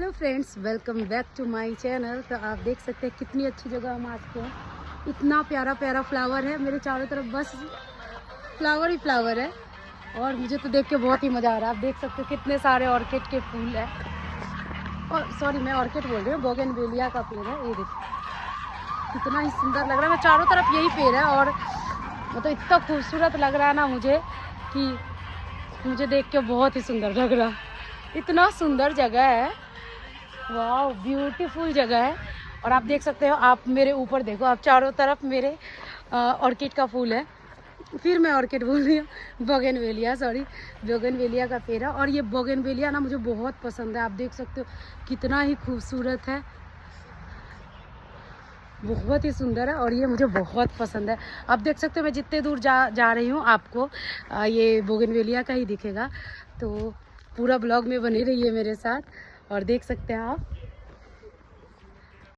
Hello friends, welcome back to my channel. तो आप देख सकते हैं कितनी अच्छी जगह हम आज के हैं। इतना प्यारा प्यारा फ्लावर है मेरे चारों तरफ, बस फ्लावर ही फ्लावर है। और मुझे तो देख के बहुत ही मज़ा आ रहा है। आप देख सकते हो कितने सारे ऑर्किड के फूल हैं। और सॉरी, मैं ऑर्किड बोल रही हूँ, बोगनवेलिया का पेड़ है। ये देखो कितना ही सुंदर लग रहा है। मैं चारों तरफ यही पेड़ है और मतलब इतना खूबसूरत लग रहा है ना मुझे कि मुझे देख के बहुत ही सुंदर लग रहा है। इतना सुंदर जगह है, वाह, ब्यूटीफुल जगह है। और आप देख सकते हो, आप मेरे ऊपर देखो, आप चारों तरफ मेरे ऑर्किड का फूल है। फिर मैं ऑर्किड बोल रही हूँ, बोगनवेलिया, सॉरी, बोगनवेलिया का पेड़ है। और ये बोगनवेलिया ना मुझे बहुत पसंद है। आप देख सकते हो कितना ही खूबसूरत है, बहुत ही सुंदर है और ये मुझे बहुत पसंद है। आप देख सकते हो मैं जितने दूर जा रही हूँ आपको ये बोगनवेलिया का ही दिखेगा। तो पूरा ब्लॉग में बने रहिए मेरे साथ और देख सकते हैं आप